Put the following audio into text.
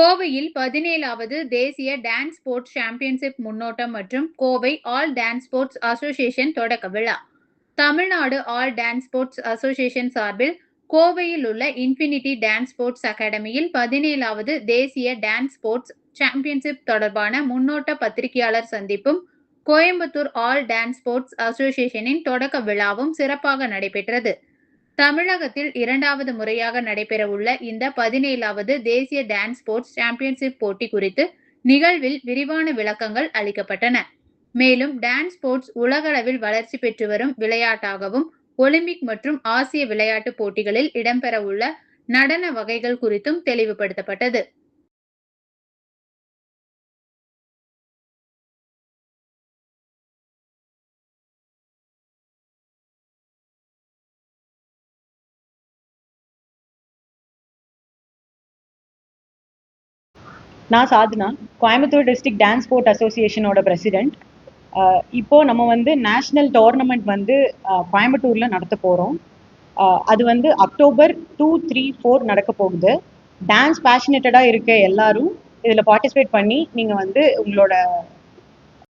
கோவையில் 17வது தேசிய dance sports championship முன்னோட்டம் மற்றும் Kovai all dance sports association தொடக்க விழா. Tamil Nadu all dance sports association சார்பில் கோவையில் உள்ள இன்ஃபினிட்டி டான்ஸ் ஸ்போர்ட்ஸ் அகாடமியில் 17வது தேசிய டான்ஸ் ஸ்போர்ட்ஸ் சாம்பியன்ஷிப் தொடர்பான முன்னோட்ட பத்திரிகையாளர் சந்திப்பும், கோயம்புத்தூர் ஆல் டான்ஸ் ஸ்போர்ட்ஸ் அசோசியேஷனின் தொடக்க விழாவும் சிறப்பாக நடைபெற்றது. தமிழகத்தில் 2வது முறையாக நடைபெறவுள்ள இந்த 17வது தேசிய டான்ஸ் ஸ்போர்ட்ஸ் சாம்பியன்ஷிப் போட்டி குறித்து நிகழ்வில் விரிவான விளக்கங்கள் அளிக்கப்பட்டன. மேலும் டான்ஸ் ஸ்போர்ட்ஸ் உலகளவில் வளர்ச்சி பெற்று வரும் விளையாட்டாகவும், ஒலிம்பிக் மற்றும் ஆசிய விளையாட்டுப் போட்டிகளில் இடம்பெறவுள்ள நடன வகைகள் குறித்தும் தெளிவுபடுத்தப்பட்டது. நான் Sadhana, Coimbatore district dance sport அசோசியேஷனோட பிரசிடென்ட். இப்போது நம்ம நேஷ்னல் டோர்னமெண்ட் கோயம்புத்தூரில் நடத்த போகிறோம். அது அக்டோபர் 2, 3, 4 நடக்க போகுது. டான்ஸ் பேஷனேட்டடாக இருக்க எல்லாரும் இதில் பார்ட்டிசிபேட் பண்ணி நீங்கள் உங்களோட